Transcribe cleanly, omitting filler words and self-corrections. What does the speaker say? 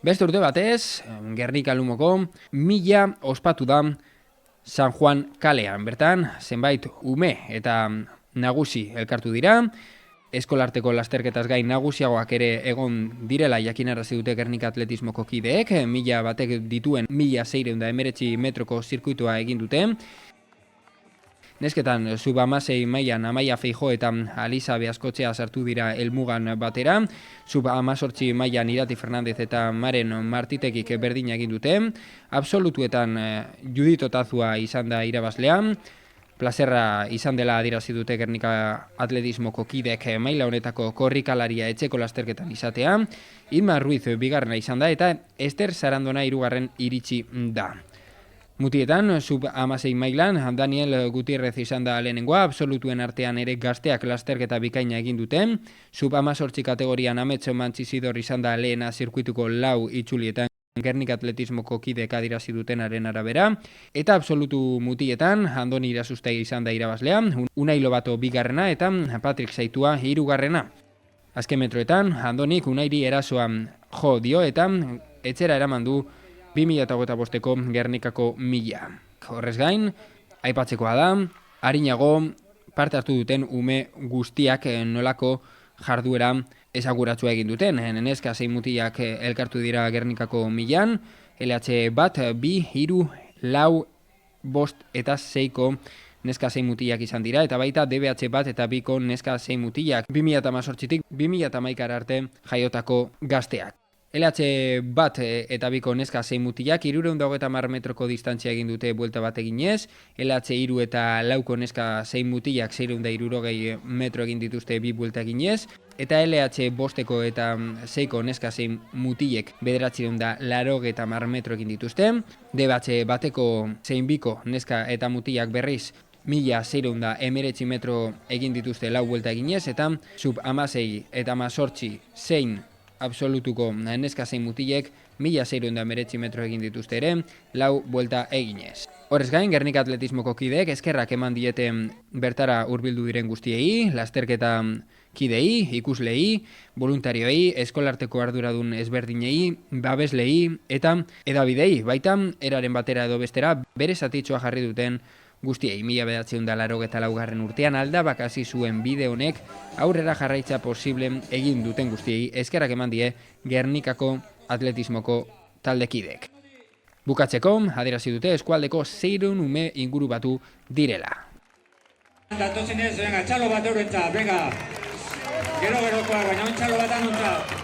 Beste urte batez, Gernika Lumoko 1000 ospatu da San Juan kalean. Bertan, zenbait ume eta nagusi elkartu dira. Eskolarteko lasterketaz gain nagusiagoak ere egon direla jakinarazi dute Gernika atletismoko kideek. 1000 batek dituen 1619 metroko zirkuitua egin dute. Nesketan, sub-16 mailan Amaia Feijo eta Alisa Beaskotzea sartu dira helmugan batera. Sub-18 mailan Irati Fernandez eta Maren Martitekik berdina egin dute. Absolutuetan Judit Otazua izan da irabazlea. Plazerra izan dela adierazi dute Gernika atletismoko kidek maila honetako korrikalaria etxeko lasterketan izatea. Inma Ruiz bigarrena izan da eta Ester Sarandona hirugarren iritsi da. Mutietan, sub-16 mailan, Daniel Gutierrez izan da lehenengoa, absolutuen artean ere gazteak lasterketa bikaina egin dute. Sub-18 kategorian Ametxo Mantxizidor izan da lehena zirkuituko 4 itzulietan Gernika atletismoko kidek adierazi dutenaren arabera. Eta absolutu mutietan, Andoni Irasustei izan da irabazlea, Unai Lobato bigarrena eta Patrick Saitua hirugarrena. Azken metroetan, Andonik Unairi erasoa jo dio eta etxera eraman du 2025ko Gernikako 1000. Horrez gain, aipatzekoa da, arinago parte hartu duten ume guztiak nolako jarduera esaguratsua egin duten. Neska 6 mutilak elkartu dira Gernikako 1000, LH bat, 2, 3, 4, 5 eta 6ko neska 6 mutilak izan dira, eta baita DBH bat eta 2ko neska 6 mutilak 2018tik 2011 arte jaiotako gazteak. LH bat eta 2ko neska 6 mutilak 330 metroko distantzia egin dute buelta bat eginez, LH 3 eta 4ko neska 6 mutilak 660 metro egin dituzte 2 buelta eginez, eta LH bosteko eta 6ko neska 6 mutilek 980 metro egin dituzte, DBH bateko 6ko neska eta mutilak berriz 1619 metro egin dituzte 4 buelta eginez, eta sub-16 eta 18 zein absolutuko neska 6 mutilek 1619 metro egin dituzte ere 4 buelta eginez. Horrez gain, Gernika atletismoko kideek eskerrak eman diete bertara hurbildu diren guztiei, lasterketa kidei, ikuslei, voluntarioei, eskolarteko arduradun ezberdinei, babeslei eta edabidei, baita eraren batera edo bestera bere zatitxoa jarri duten guztiei. 1984 urtean Aldabak hasi zuen bide honek aurrera jarraitza posible egin duten guztiei eskerrak eman die Gernikako atletismoko taldekidek. Bukatzeko, adierazi dute eskualdeko 600 ume inguru batu direla. Datozenez, venga, txalo bat eurentzat, venga. Gero-gerokoa, baina un txalo bat anuntza.